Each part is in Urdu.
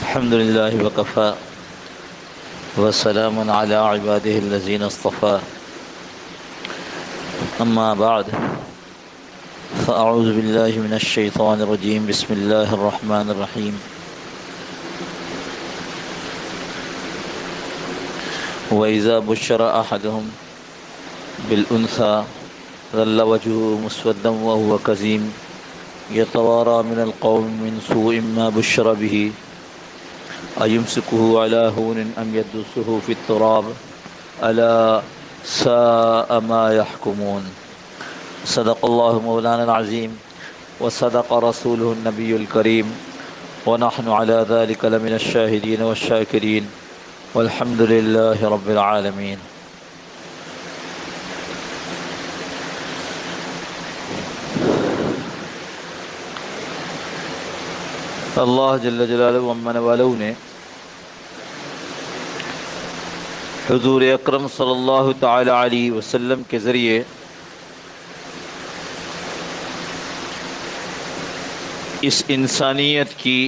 الحمد لله وكفى وسلام على عباده الذين اصطفى أما بعد فأعوذ بالله من الشيطان الرجيم بسم الله الرحمن الرحيم وإذا بشر أحدهم بالأنثى ظل وجهه مسودا وهو كظيم يتوارى من القوم من سوء ما بشر به أيمسكه على هون أم يدسه في التراب ألا ساء ما يحكمون صدق الله مولانا العظيم وصدق رسوله النبي الكريم ونحن على ذلك لمن الشاهدين والشاكرين والحمد لله رب العالمين. اللہ جل جلالہ ومن والو نے حضور اکرم صلی اللہ تعالی علیہ وسلم کے ذریعے اس انسانیت کی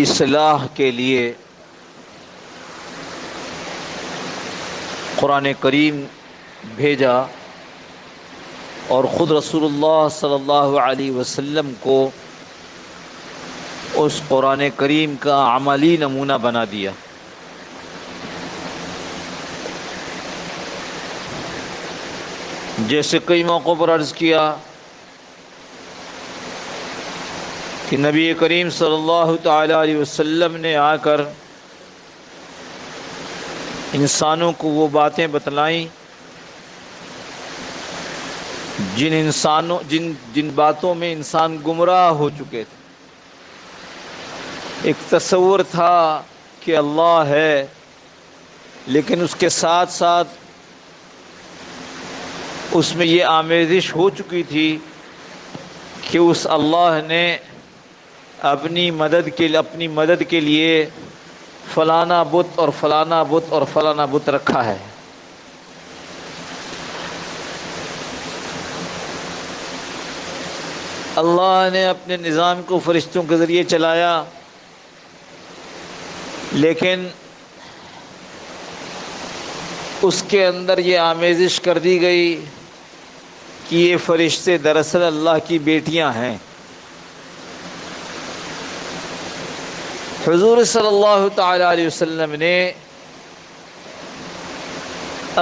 اصلاح کے لیے قرآن کریم بھیجا اور خود رسول اللہ صلی اللہ علیہ وسلم کو اس قرآن کریم کا عملی نمونہ بنا دیا. جیسے کئی موقعوں پر عرض کیا کہ نبی کریم صلی اللہ تعالی علیہ وسلم نے آ کر انسانوں کو وہ باتیں بتلائیں جن باتوں میں انسان گمراہ ہو چکے تھے. ایک تصور تھا کہ اللہ ہے، لیکن اس کے ساتھ ساتھ اس میں یہ آمیزش ہو چکی تھی کہ اس اللہ نے اپنی مدد کے لیے فلانا بت اور فلانا بت اور فلانا بت رکھا ہے. اللہ نے اپنے نظام کو فرشتوں کے ذریعے چلایا، لیکن اس کے اندر یہ آمیزش کر دی گئی کہ یہ فرشتے دراصل اللہ کی بیٹیاں ہیں. حضور صلی اللہ تعالی علیہ وسلم نے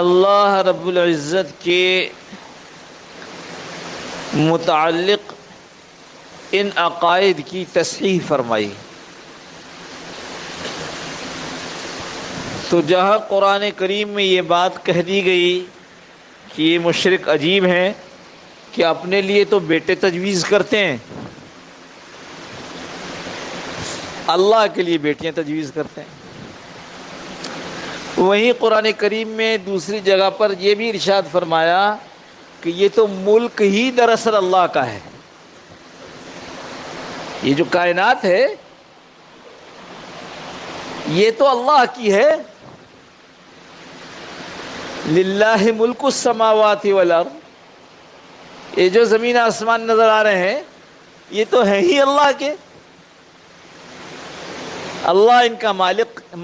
اللہ رب العزت کے متعلق ان عقائد کی تصحیح فرمائی. تو جہاں قرآن کریم میں یہ بات کہہ دی گئی کہ یہ مشرک عجیب ہیں کہ اپنے لیے تو بیٹے تجویز کرتے ہیں، اللہ کے لیے بیٹیاں تجویز کرتے ہیں. وہیں قرآن کریم میں دوسری جگہ پر یہ بھی ارشاد فرمایا کہ یہ تو ملک ہی دراصل اللہ کا ہے. یہ جو کائنات ہے یہ تو اللہ کی ہے. للہ ملک السماوات والارض، یہ جو زمین آسمان نظر آ رہے ہیں یہ تو ہیں ہی اللہ کے. اللہ ان کا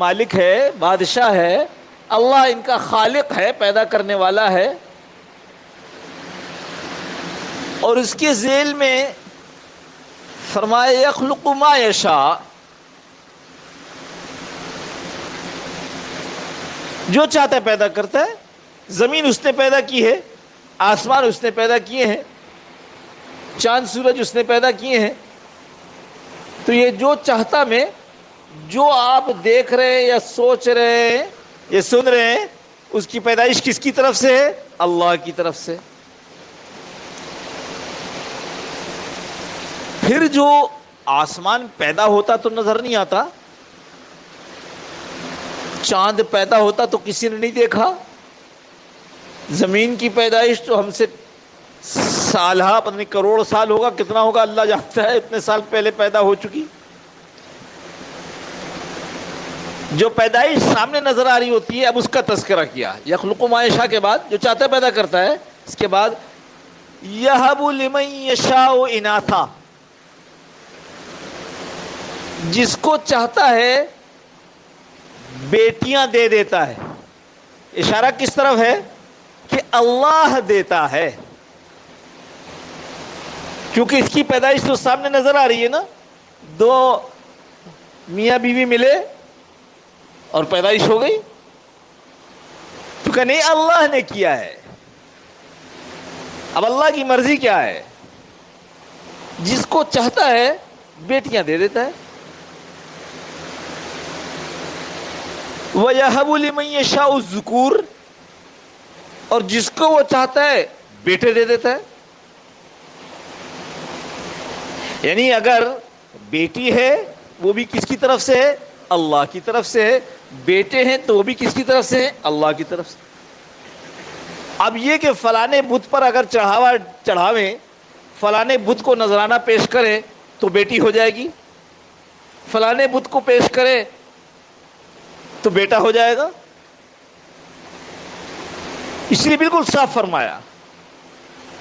مالک ہے، بادشاہ ہے. اللہ ان کا خالق ہے، پیدا کرنے والا ہے. اور اس کے ذیل میں فرمائے یخلق ما یشاء، جو چاہتا ہے پیدا کرتا ہے. زمین اس نے پیدا کی ہے، آسمان اس نے پیدا کیے ہیں، چاند سورج اس نے پیدا کیے ہیں. تو یہ جو چاہتا میں جو آپ دیکھ رہے ہیں یا سوچ رہے ہیں یا سن رہے ہیں، اس کی پیدائش کس کی طرف سے ہے؟ اللہ کی طرف سے. پھر جو آسمان پیدا ہوتا تو نظر نہیں آتا، چاند پیدا ہوتا تو کسی نے نہیں دیکھا، زمین کی پیدائش تو ہم سے سالہ پتہ نہیں کروڑ سال ہوگا، کتنا ہوگا اللہ جانتا ہے، اتنے سال پہلے پیدا ہو چکی. جو پیدائش سامنے نظر آ رہی ہوتی ہے، اب اس کا تذکرہ کیا. یخلق ما یشاء کے بعد جو چاہتا ہے پیدا کرتا ہے، اس کے بعد یہب لمن یشاء اناثا، جس کو چاہتا ہے بیٹیاں دے دیتا ہے. اشارہ کس طرف ہے؟ کہ اللہ دیتا ہے، کیونکہ اس کی پیدائش تو سامنے نظر آ رہی ہے نا. دو میاں بیوی ملے اور پیدائش ہو گئی، تو کہ نہیں اللہ نے کیا ہے. اب اللہ کی مرضی کیا ہے؟ جس کو چاہتا ہے بیٹیاں دے دیتا ہے. وَيَهَبُ لِمَن يَشَاءُ الذُّكُورَ، اور جس کو وہ چاہتا ہے بیٹے دے دیتا ہے. یعنی اگر بیٹی ہے وہ بھی کس کی طرف سے ہے؟ اللہ کی طرف سے ہے. بیٹے ہیں تو وہ بھی کس کی طرف سے ہے؟ اللہ کی طرف سے. اب یہ کہ فلانے بت پر اگر چڑھاویں، فلانے بت کو نذرانہ پیش کرے تو بیٹی ہو جائے گی، فلانے بت کو پیش کرے تو بیٹا ہو جائے گا. اس لیے بالکل صاف فرمایا.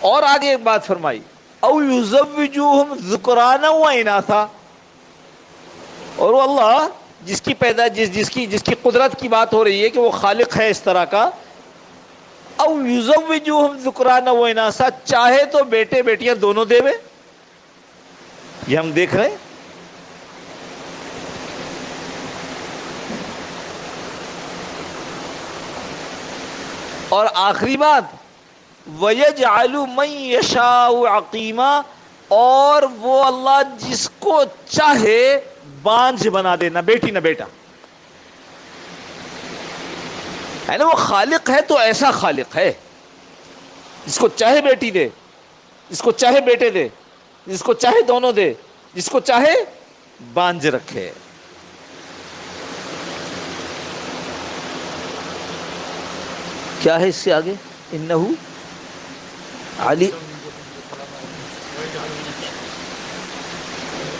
اور آگے ایک بات فرمائی، او یزوجوہم ذکرانا و اناثا، اور وہ اللہ جس کی جس کی قدرت کی بات ہو رہی ہے کہ وہ خالق ہے اس طرح کا، او یزوجوہم ذکرانا و اناثا، چاہے تو بیٹے بیٹیاں دونوں دے وے. یہ ہم دیکھ رہے ہیں. اور آخری بات، وَيَجْعَلُ مَن يَشَاءُ عَقِيمًا، اور وہ اللہ جس کو چاہے بانجھ بنا دے، نہ بیٹی نہ بیٹا. ہے نا، وہ خالق ہے تو ایسا خالق ہے جس کو چاہے بیٹی دے، جس کو چاہے بیٹے دے، جس کو چاہے دونوں دے، جس کو چاہے بانجھ رکھے. کیا ہے اس سے آگے؟ انہو علی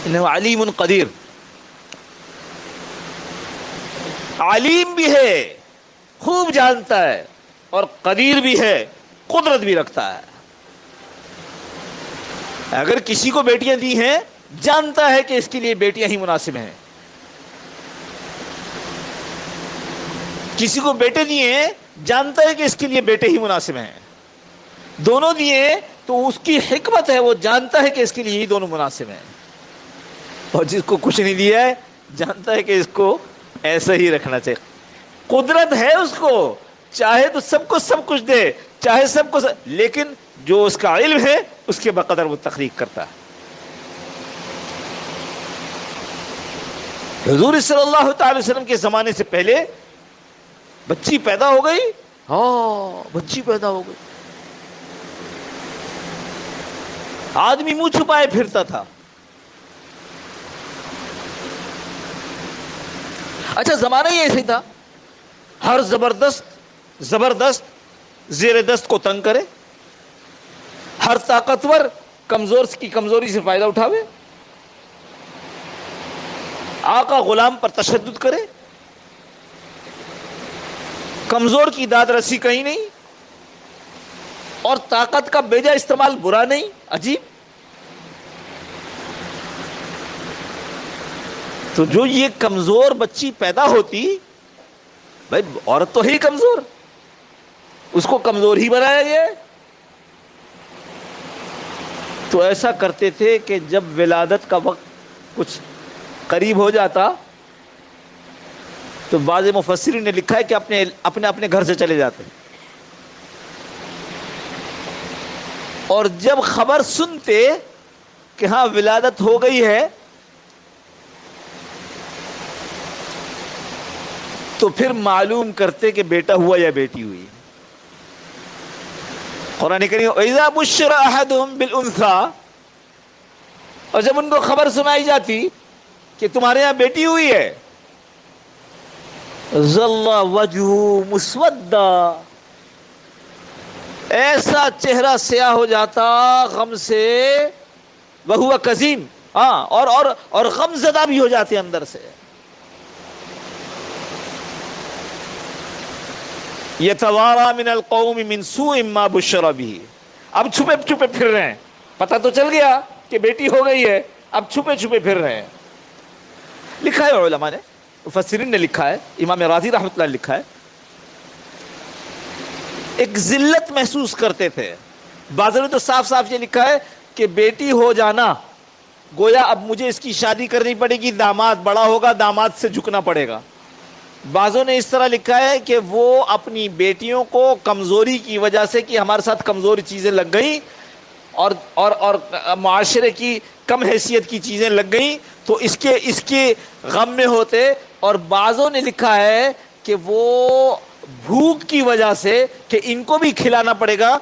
انہو علیم قدیر. علیم بھی ہے، خوب جانتا ہے، اور قدیر بھی ہے، قدرت بھی رکھتا ہے. اگر کسی کو بیٹیاں دی ہیں جانتا ہے کہ اس کے لیے بیٹیاں ہی مناسب ہیں. کسی کو بیٹے دیے ہیں جانتا ہے کہ اس کے لیے بیٹے ہی مناسب ہیں. دونوں دیے تو اس کی حکمت ہے، وہ جانتا ہے کہ اس کے لیے ہی دونوں مناسب ہیں. اور جس کو کچھ نہیں دیا ہے جانتا ہے کہ اس کو ایسا ہی رکھنا چاہیے. قدرت ہے اس کو، چاہے تو سب کو سب کچھ دے، چاہے سب کو لیکن جو اس کا علم ہے اس کے بقدر وہ تخلیق کرتا ہے. حضور صلی اللہ تعالی وسلم کے زمانے سے پہلے بچی پیدا ہو گئی، ہاں بچی پیدا ہو گئی، آدمی منہ چھپائے پھرتا تھا. اچھا زمانہ ہی ایسے تھا، ہر زبردست زیر دست کو تنگ کرے، ہر طاقتور کمزور کی کمزوری سے فائدہ اٹھاوے، آقا غلام پر تشدد کرے، کمزور کی داد رسی کہیں نہیں، اور طاقت کا بیجا استعمال برا نہیں. عجیب. تو جو یہ کمزور بچی پیدا ہوتی، بھائی عورت تو ہے ہی کمزور، اس کو کمزور ہی بنایا گیا. تو ایسا کرتے تھے کہ جب ولادت کا وقت کچھ قریب ہو جاتا تو بعض مفسرین نے لکھا ہے کہ اپنے گھر سے چلے جاتے، اور جب خبر سنتے کہ ہاں ولادت ہو گئی ہے تو پھر معلوم کرتے کہ بیٹا ہوا یا بیٹی ہوئی. قرآن کریم وَإِذَا بُشِّرَ أَحَدُهُمْ بِالْأُنثَىٰ، اور جب ان کو خبر سنائی جاتی کہ تمہارے یہاں بیٹی ہوئی ہے، ظَلَّ وَجْهُهُ مُسْوَدًّا، ایسا چہرہ سیاہ ہو جاتا غم سے، وَهُوَ كَظِيمٌ، ہاں اور غم زدہ بھی ہو جاتے اندر سے. يَتَوَارَىٰ مِنَ الْقَوْمِ مِنْ سُوءِ مَا بُشِّرَ بِهِ، اب چھپے چھپے پھر رہے ہیں، پتہ تو چل گیا کہ بیٹی ہو گئی ہے، اب چھپے چھپے پھر رہے ہیں. لکھا ہے علماء نے، مفسرین نے لکھا ہے، امام راضی رحمۃ اللہ نے لکھا ہے، ایک ذلت محسوس کرتے تھے. بعضوں نے تو صاف صاف یہ لکھا ہے کہ بیٹی ہو جانا گویا اب مجھے اس کی شادی کرنی پڑے گی، داماد بڑا ہوگا، داماد سے جھکنا پڑے گا. بعضوں نے اس طرح لکھا ہے کہ وہ اپنی بیٹیوں کو کمزوری کی وجہ سے کہ ہمارے ساتھ کمزوری چیزیں لگ گئیں اور معاشرے کی کم حیثیت کی چیزیں لگ گئیں تو اس کے غم میں ہوتے. اور بعضوں نے لکھا ہے کہ وہ بھوک کی وجہ سے کہ ان کو بھی کھلانا پڑے گا،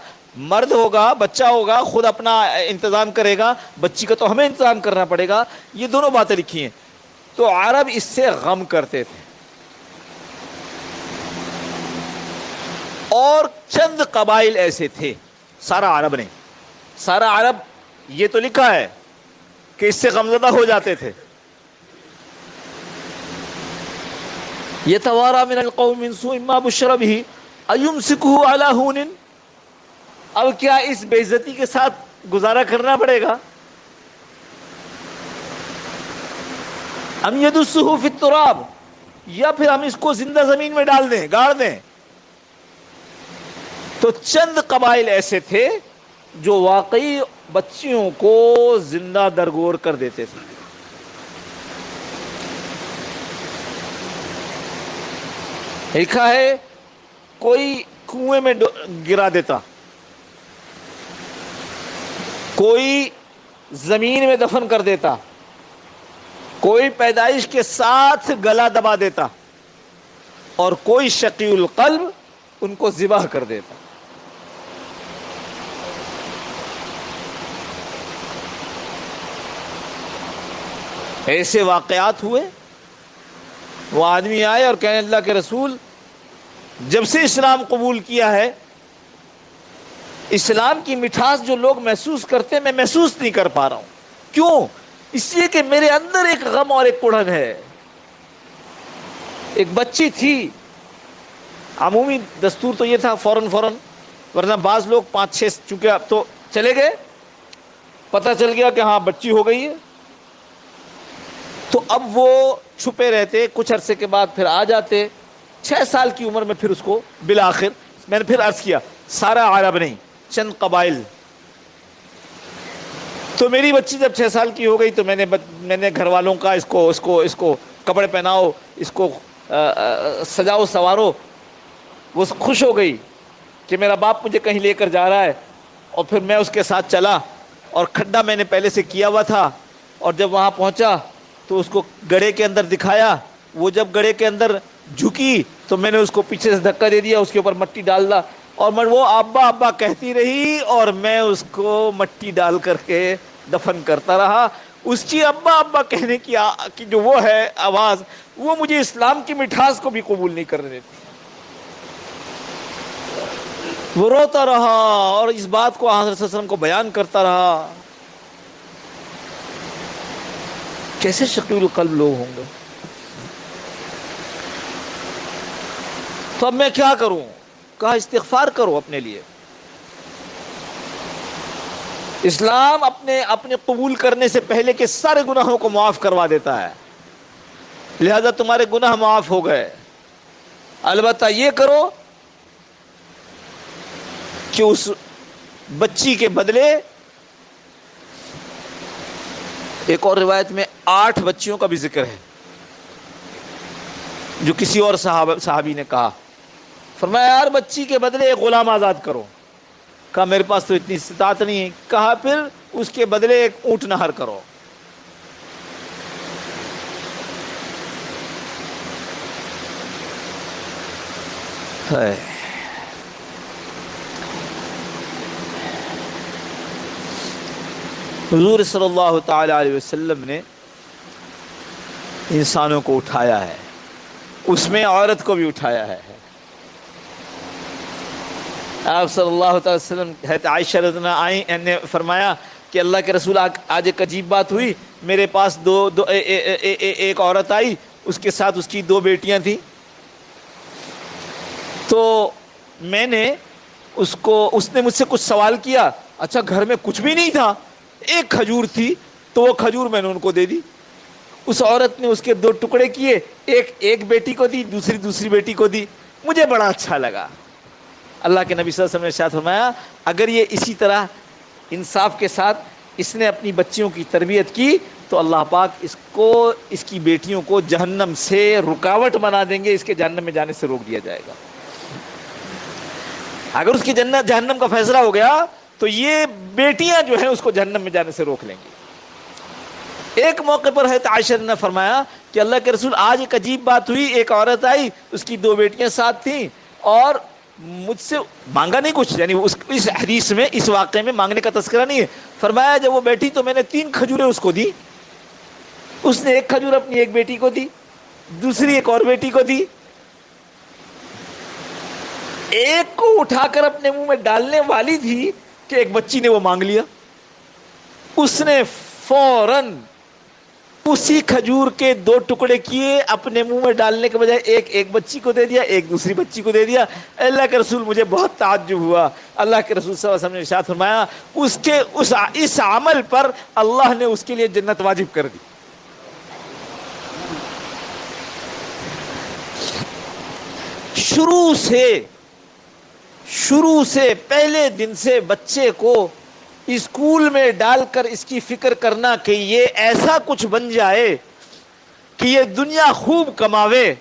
مرد ہوگا، بچہ ہوگا، خود اپنا انتظام کرے گا، بچی کا تو ہمیں انتظام کرنا پڑے گا. یہ دونوں باتیں لکھی ہیں. تو عرب اس سے غم کرتے تھے. اور چند قبائل ایسے تھے، سارا عرب یہ تو لکھا ہے کہ اس سے غمزدہ ہو جاتے تھے. یتوارا من القوم من سوء ما بشر به ایمسکہ علی ہون. اب کیا اس بے عزتی کے ساتھ گزارا کرنا پڑے گا؟ ام یدسہ فی التراب، یا پھر ہم اس کو زندہ زمین میں ڈال دیں، گاڑ دیں. تو چند قبائل ایسے تھے جو واقعی بچیوں کو زندہ درگور کر دیتے تھے. لکھا ہے کوئی کنویں میں گرا دیتا، کوئی زمین میں دفن کر دیتا، کوئی پیدائش کے ساتھ گلا دبا دیتا، اور کوئی شقی القلب ان کو ذبح کر دیتا. ایسے واقعات ہوئے. وہ آدمی آئے اور کہنے اللہ کے رسول جب سے اسلام قبول کیا ہے اسلام کی مٹھاس جو لوگ محسوس کرتے ہیں میں محسوس نہیں کر پا رہا ہوں. کیوں؟ اس لیے کہ میرے اندر ایک غم اور ایک کڑن ہے. ایک بچی تھی، عمومی دستور تو یہ تھا فوراً، ورنہ بعض لوگ 5-6 چونکہ اب تو چلے گئے، پتہ چل گیا کہ ہاں بچی ہو گئی ہے، تو اب وہ چھپے رہتے، کچھ عرصے کے بعد پھر آ جاتے. 6 سال کی عمر میں پھر اس کو بالآخر، میں نے پھر عرض کیا سارا عرب نہیں، چند قبائل. تو میری بچی جب 6 سال کی ہو گئی تو میں نے گھر والوں کا اس کو کپڑے پہناؤ، اس کو سجاؤ سوارو. وہ خوش ہو گئی کہ میرا باپ مجھے کہیں لے کر جا رہا ہے. اور پھر میں اس کے ساتھ چلا، اور کھڈا میں نے پہلے سے کیا ہوا تھا، اور جب وہاں پہنچا تو اس کو گڑھے کے اندر دکھایا. وہ جب گڑھے کے اندر جھکی تو میں نے اس کو پیچھے سے دھکا دے دیا، اس کے اوپر مٹی ڈال دا، اور وہ ابا ابا کہتی رہی اور میں اس کو مٹی ڈال کر کے دفن کرتا رہا. اس کی ابا ابا کہنے کی جو وہ ہے آواز، وہ مجھے اسلام کی مٹھاس کو بھی قبول نہیں کرنے دیتی. وہ روتا رہا اور اس بات کو حضرت صلی اللہ علیہ وسلم کو بیان کرتا رہا. کیسے شقی القلب لوگ ہوں گے. تو اب میں کیا کروں؟ کہا استغفار کرو اپنے لیے. اسلام اپنے قبول کرنے سے پہلے کے سارے گناہوں کو معاف کروا دیتا ہے، لہذا تمہارے گناہ معاف ہو گئے. البتہ یہ کرو کہ اس بچی کے بدلے، ایک اور روایت میں 8 بچیوں کا بھی ذکر ہے جو کسی اور صحابی نے کہا. فرمایا یار بچی کے بدلے ایک غلام آزاد کرو. کہا میرے پاس تو اتنی استطاعت نہیں ہے. کہا پھر اس کے بدلے ایک اونٹ نہر کرو. حضور صلی اللہ تعالی علیہ وسلم نے انسانوں کو اٹھایا ہے، اس میں عورت کو بھی اٹھایا ہے. آپ صلی اللہ تعالی وسلم حضرت عائشہ رضی اللہ عنہا نے فرمایا کہ اللہ کے رسول آج ایک عجیب بات ہوئی، میرے پاس ایک عورت آئی، اس کے ساتھ اس کی 2 بیٹیاں تھیں. تو میں نے اس نے مجھ سے کچھ سوال کیا. اچھا گھر میں کچھ بھی نہیں تھا، ایک کھجور تھی، تو وہ کھجور میں نے ان کو دے دی. اس عورت نے اس کے 2 ٹکڑے کیے، ایک بیٹی کو دی، دوسری بیٹی کو دی. مجھے بڑا اچھا لگا. اللہ کے نبی صلی اللہ علیہ وسلم نے ارشاد فرمایا اگر یہ اسی طرح انصاف کے ساتھ اس نے اپنی بچیوں کی تربیت کی تو اللہ پاک اس کی بیٹیوں کو جہنم سے رکاوٹ بنا دیں گے، اس کے جہنم میں جانے سے روک دیا جائے گا. اگر اس کی جہنم کا فیصلہ ہو گیا تو یہ بیٹیاں جو ہیں اس کو جہنم میں جانے سے روک لیں گی. ایک موقع پر حضرت عائشہ نے فرمایا کہ اللہ کے رسول آج ایک عجیب بات ہوئی، ایک عورت آئی، اس کی 2 بیٹیاں ساتھ تھیں اور مجھ سے مانگا نہیں کچھ، یعنی اس حدیث میں اس واقعے میں مانگنے کا تذکرہ نہیں ہے. فرمایا جب وہ بیٹھی تو میں نے 3 کھجوریں اس کو دی، اس نے 1 کھجور اپنی ایک بیٹی کو دی، دوسری ایک اور بیٹی کو دی. ایک کو اٹھا کر اپنے منہ میں ڈالنے والی تھی کہ ایک بچی نے وہ مانگ لیا. اس نے فوراً اسی کھجور کے 2 ٹکڑے کیے، اپنے منہ میں ڈالنے کے بجائے ایک بچی کو دے دیا، ایک دوسری بچی کو دے دیا. اللہ کے رسول مجھے بہت تعجب ہوا. اللہ کے رسول صلی اللہ علیہ وسلم نے ارشاد فرمایا اس عمل پر اللہ نے اس کے لیے جنت واجب کر دی. شروع سے پہلے دن سے بچے کو اسکول میں ڈال کر اس کی فکر کرنا کہ یہ ایسا کچھ بن جائے کہ یہ دنیا خوب کماوے.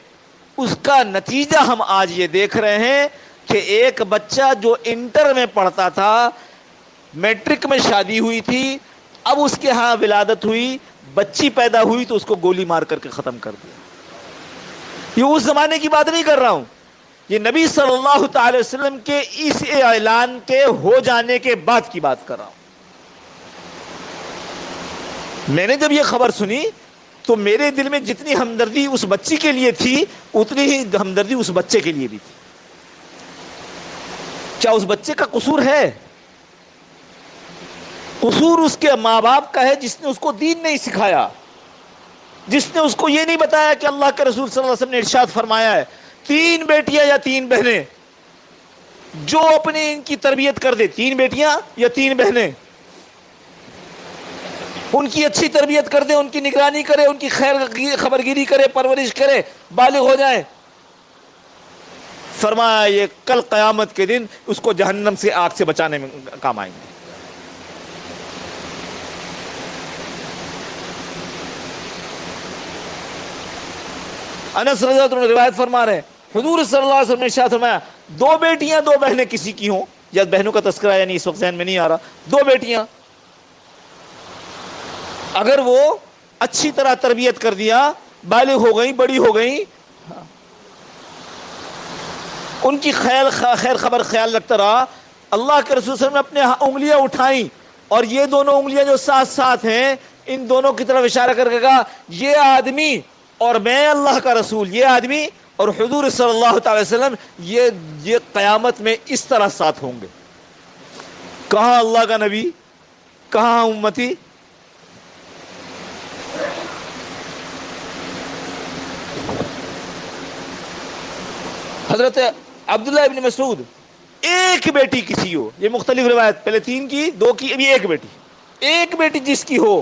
اس کا نتیجہ ہم آج یہ دیکھ رہے ہیں کہ ایک بچہ جو انٹر میں پڑھتا تھا، میٹرک میں شادی ہوئی تھی، اب اس کے ہاں ولادت ہوئی، بچی پیدا ہوئی تو اس کو گولی مار کر کے ختم کر دیا. یہ اس زمانے کی بات نہیں کر رہا ہوں، یہ نبی صلی اللہ تعالی وسلم کے اس اعلان کے ہو جانے کے بعد کی بات کر رہا ہوں. میں نے جب یہ خبر سنی تو میرے دل میں جتنی ہمدردی اس بچی کے لیے تھی اتنی ہی ہمدردی اس بچے کے لیے بھی تھی. کیا اس بچے کا قصور ہے؟ قصور اس کے ماں باپ کا ہے جس نے اس کو دین نہیں سکھایا، جس نے اس کو یہ نہیں بتایا کہ اللہ کے رسول صلی اللہ علیہ وسلم نے ارشاد فرمایا ہے 3 بیٹیاں یا 3 بہنیں، جو اپنے ان کی تربیت کر دے، 3 بیٹیاں یا 3 بہنیں، ان کی اچھی تربیت کر دے، ان کی نگرانی کرے، ان کی خبرگیری کرے، پرورش کرے، بالغ ہو جائیں، فرمایا یہ کل قیامت کے دن اس کو جہنم سے آگ سے بچانے میں کام آئیں گے. انس رضی اللہ عنہ روایت فرما رہے ہیں حضور صلی اللہ علیہ وسلم نے ارشاد فرمایا 2 بیٹیاں 2 بہنیں کسی کی ہوں، یا بہنوں کا تذکرہ یعنی اس وقت ذہن میں نہیں آ رہا، 2 بیٹیاں اگر وہ اچھی طرح تربیت کر دیا، بالغ ہو گئیں، بڑی ہو گئیں، ان کی خیر خبر خیال رکھتا رہا، اللہ کے رسول صلی اللہ علیہ وسلم نے اپنے انگلیاں اٹھائیں اور یہ دونوں انگلیاں جو ساتھ ہیں ان دونوں کی طرف اشارہ کر کے کہا یہ آدمی اور میں اللہ کا رسول، یہ آدمی اور حضور صلی اللہ تعالی وسلم یہ قیامت میں اس طرح ساتھ ہوں گے. کہاں اللہ کا نبی، کہاں امتی؟ حضرت عبداللہ ابن مسعود، ایک بیٹی کسی ہو، یہ مختلف روایت، پہلے 3 کی، 2 کی، ابھی ایک بیٹی جس کی ہو،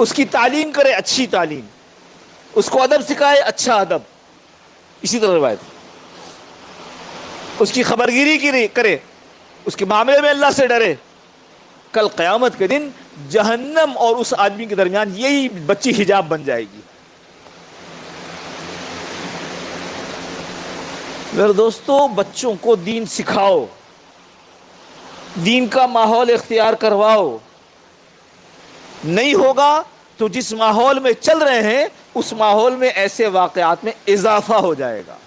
اس کی تعلیم کرے، اچھی تعلیم، اس کو ادب سکھائے، اچھا ادب، اسی طرح روایت، اس کی خبرگیری کرے، اس کے معاملے میں اللہ سے ڈرے، کل قیامت کے دن جہنم اور اس آدمی کے درمیان یہی بچی حجاب بن جائے گی. میرے دوستو، بچوں کو دین سکھاؤ، دین کا ماحول اختیار کرواؤ. نہیں ہوگا تو جس ماحول میں چل رہے ہیں اس ماحول میں ایسے واقعات میں اضافہ ہو جائے گا.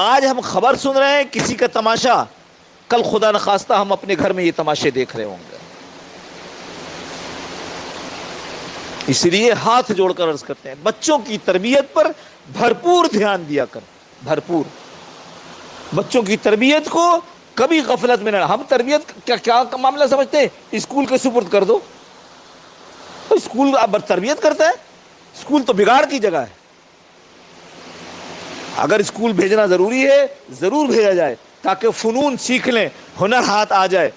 آج ہم خبر سن رہے ہیں کسی کا تماشا، کل خدا نخواستہ ہم اپنے گھر میں یہ تماشے دیکھ رہے ہوں گے. اس لیے ہاتھ جوڑ کر عرض کرتے ہیں بچوں کی تربیت پر بھرپور دھیان دیا کر، بھرپور. بچوں کی تربیت کو کبھی غفلت میں نہ. ہم تربیت کیا معاملہ سمجھتے ہیں؟ اسکول کے سپرد کر دو. اسکول اب تربیت کرتا ہے؟ اسکول تو بگاڑ کی جگہ ہے. اگر اسکول بھیجنا ضروری ہے ضرور بھیجا جائے تاکہ فنون سیکھ لیں، ہنر ہاتھ آ جائے،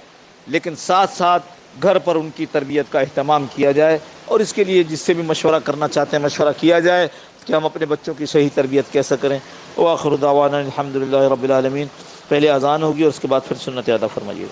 لیکن ساتھ ساتھ گھر پر ان کی تربیت کا اہتمام کیا جائے، اور اس کے لیے جس سے بھی مشورہ کرنا چاہتے ہیں مشورہ کیا جائے کہ ہم اپنے بچوں کی صحیح تربیت کیسے کریں۔ وآخر دعوانا الحمدللہ رب العالمین۔ پہلے اذان ہوگی اور اس کے بعد پھر سنت ادا فرمائیے گا۔